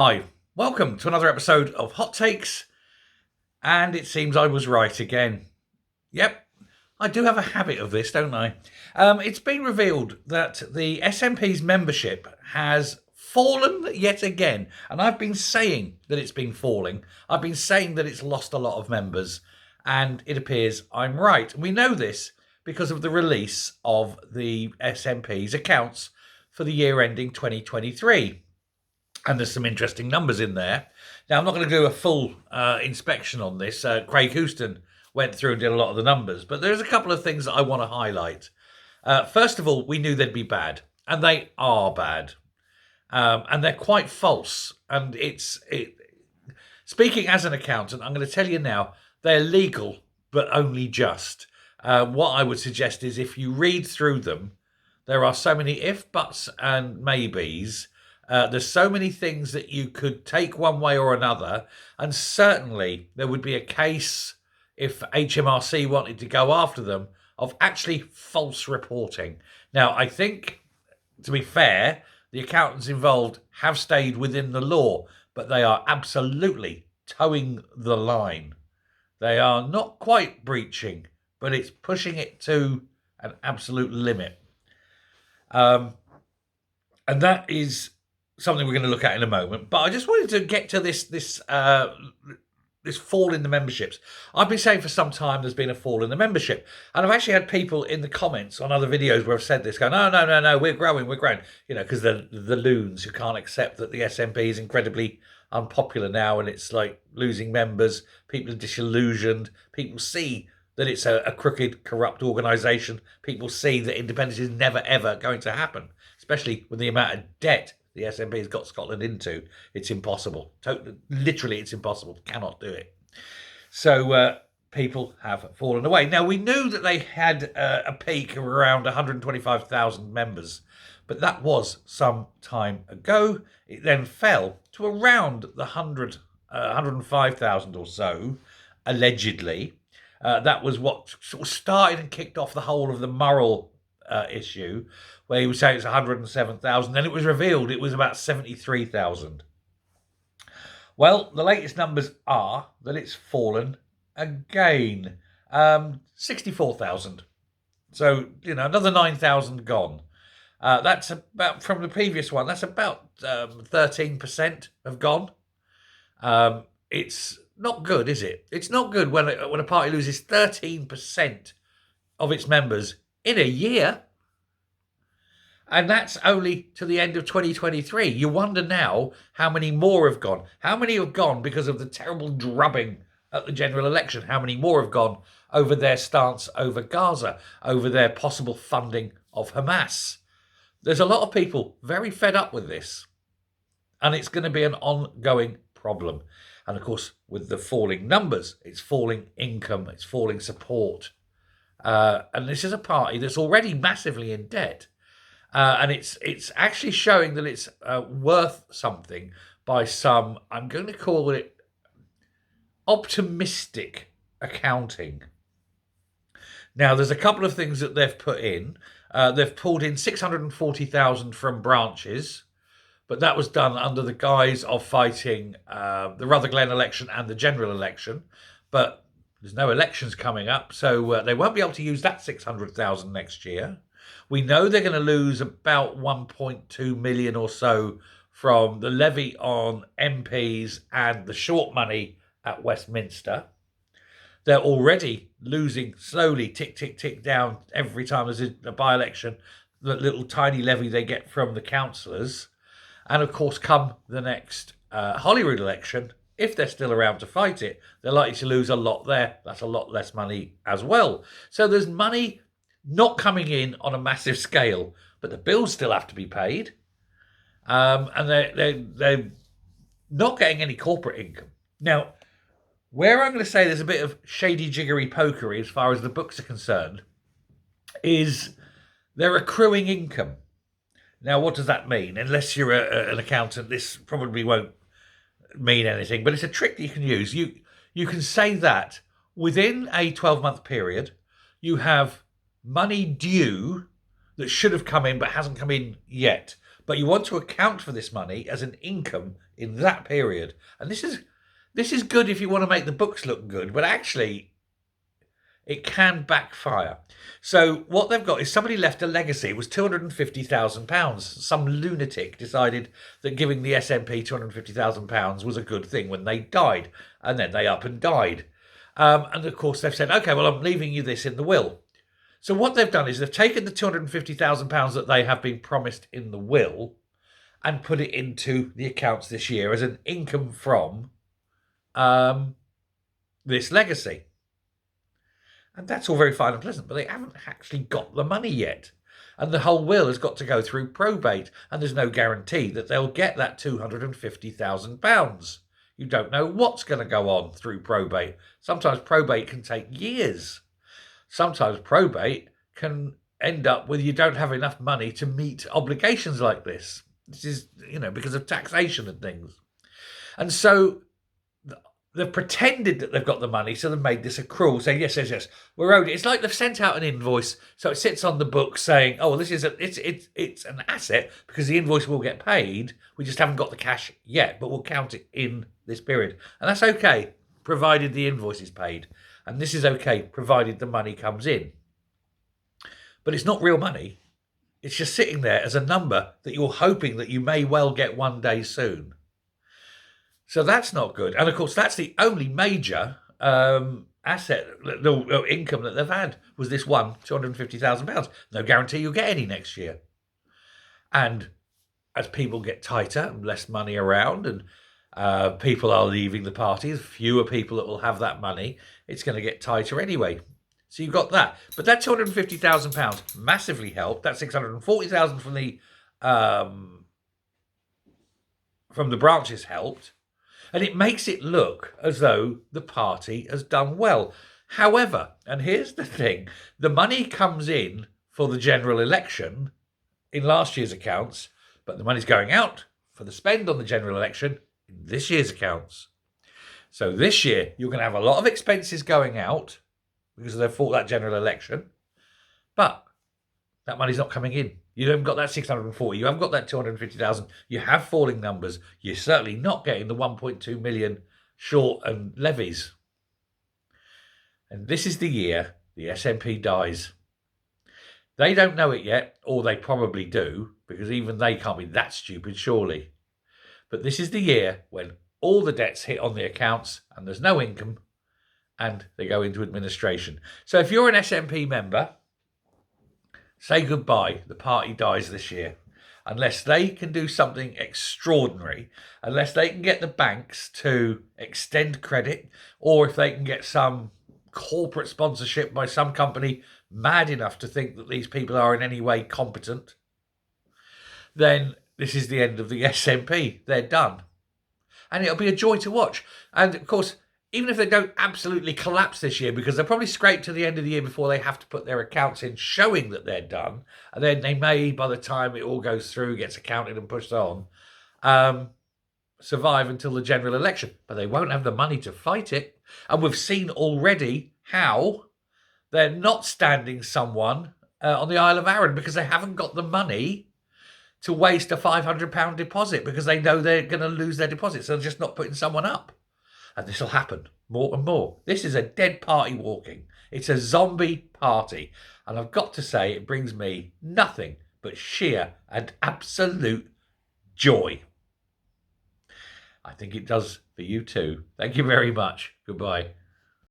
Hi, welcome to another episode of Hot Takes, and it seems I was right again. Yep, I do have a habit of this, don't I? It's been revealed that the SNP's membership has fallen yet again, and I've been saying that it's been falling. I've been saying that it's lost a lot of members, and it appears I'm right. We know this because of the release of the SNP's accounts for the year ending 2023. And there's some interesting numbers in there. Now, I'm not going to do a full inspection on this. Craig Houston went through and did a lot of the numbers, but there's a couple of things that I want to highlight. First of all, we knew they'd be bad, and they are bad. And they're quite false. And speaking as an accountant, I'm going to tell you now, they're legal, but only just. What I would suggest is if you read through them, there are so many if, buts, and maybes. There's so many things that you could take one way or another, and certainly there would be a case if HMRC wanted to go after them of actually false reporting. Now, I think, to be fair, the accountants involved have stayed within the law, but they are absolutely towing the line. They are not quite breaching, but it's pushing it to an absolute limit. And that is something we're going to look at in a moment. But I just wanted to get to this fall in the memberships. I've been saying for some time there's been a fall in the membership. And I've actually had people in the comments on other videos where I've said this go, no, we're growing. You know, because the loons who can't accept that the SNP is incredibly unpopular now and it's like losing members. People are disillusioned. People see that it's a crooked, corrupt organisation. People see that independence is never, ever going to happen, especially with the amount of debt the SNP has got Scotland into. It's impossible. Literally, it's impossible. Cannot do it. So people have fallen away. Now, we knew that they had a peak of around 125,000 members, but that was some time ago. It then fell to around the 105,000 or so, allegedly. That was what sort of started and kicked off the whole of the Murrell issue, where he was saying it's 107,000. Then it was revealed it was about 73,000. Well, the latest numbers are that it's fallen again, 64,000. So, another 9,000 gone. That's about, from the previous one, that's about 13% have gone. It's not good, is it? It's not good when a party loses 13% of its members in a year. And that's only to the end of 2023. You wonder now how many more have gone. How many have gone because of the terrible drubbing at the general election? How many more have gone over their stance over Gaza, over their possible funding of Hamas? There's a lot of people very fed up with this. And it's going to be an ongoing problem. And of course, with the falling numbers, it's falling income, it's falling support. And this is a party that's already massively in debt. And it's actually showing that it's worth something by some, I'm going to call it optimistic accounting. Now, there's a couple of things that they've put in. They've pulled in 640,000 from branches, but that was done under the guise of fighting the Rutherglen election and the general election. But there's no elections coming up, so they won't be able to use that 600,000 next year. We know they're going to lose about 1.2 million or so from the levy on MPs and the short money at Westminster. They're already losing slowly, tick, tick, tick down every time there's a by-election, the little tiny levy they get from the councillors. And of course, come the next Holyrood election, if they're still around to fight it, they're likely to lose a lot there. That's a lot less money as well. So there's money not coming in on a massive scale, but the bills still have to be paid. And they're not getting any corporate income. Now, where I'm going to say there's a bit of shady jiggery pokery as far as the books are concerned is they're accruing income. Now, what does that mean? Unless you're an accountant, this probably won't mean anything, but it's a trick that you can use. You can say that within a 12-month period, you have money due that should have come in but hasn't come in yet. But you want to account for this money as an income in that period. And this is good if you want to make the books look good, but actually it can backfire. So what they've got is somebody left a legacy. It was £250,000. Some lunatic decided that giving the SNP £250,000 was a good thing when they died, and then they up and died. And of course they've said, okay, well, I'm leaving you this in the will. So what they've done is they've taken the £250,000 that they have been promised in the will and put it into the accounts this year as an income from this legacy. And that's all very fine and pleasant, but they haven't actually got the money yet. And the whole will has got to go through probate, and there's no guarantee that they'll get that £250,000. You don't know what's going to go on through probate. Sometimes probate can take years. Sometimes probate can end up with you don't have enough money to meet obligations like this. This is, because of taxation and things. And so they've pretended that they've got the money, so they've made this accrual, saying, yes, we're owed it. It's like they've sent out an invoice, so it sits on the book saying, oh, well, this is it's an asset because the invoice will get paid. We just haven't got the cash yet, but we'll count it in this period. And that's okay, provided the invoice is paid. And this is okay, provided the money comes in. But it's not real money. It's just sitting there as a number that you're hoping that you may well get one day soon. So that's not good. And of course, that's the only major asset, the income that they've had was this one, £250,000. No guarantee you'll get any next year. And as people get tighter and less money around and people are leaving the party, there's fewer people that will have that money, it's going to get tighter anyway. So you've got that. But that £250,000 massively helped. That $640,000 from the branches helped. And it makes it look as though the party has done well. However, and here's the thing, the money comes in for the general election in last year's accounts, but the money's going out for the spend on the general election in this year's accounts. So this year, you're going to have a lot of expenses going out because they've fought that general election, but that money's not coming in. You haven't got that 640. You haven't got that 250,000. You have falling numbers. You're certainly not getting the 1.2 million short and levies. And this is the year the SNP dies. They don't know it yet, or they probably do, because even they can't be that stupid, surely. But this is the year when all the debts hit on the accounts and there's no income and they go into administration. So if you're an SNP member, say goodbye. The party dies this year. Unless they can do something extraordinary, unless they can get the banks to extend credit, or if they can get some corporate sponsorship by some company mad enough to think that these people are in any way competent, then this is the end of the SNP. They're done. And it'll be a joy to watch. And of course, even if they don't absolutely collapse this year, because they'll probably scrape to the end of the year before they have to put their accounts in showing that they're done, and then they may, by the time it all goes through, gets accounted and pushed on, survive until the general election. But they won't have the money to fight it. And we've seen already how they're not standing someone on the Isle of Arran because they haven't got the money to waste a £500 deposit because they know they're going to lose their deposit. So they're just not putting someone up. And this will happen more and more. This is a dead party walking. It's a zombie party. And I've got to say, it brings me nothing but sheer and absolute joy. I think it does for you too. Thank you very much. Goodbye.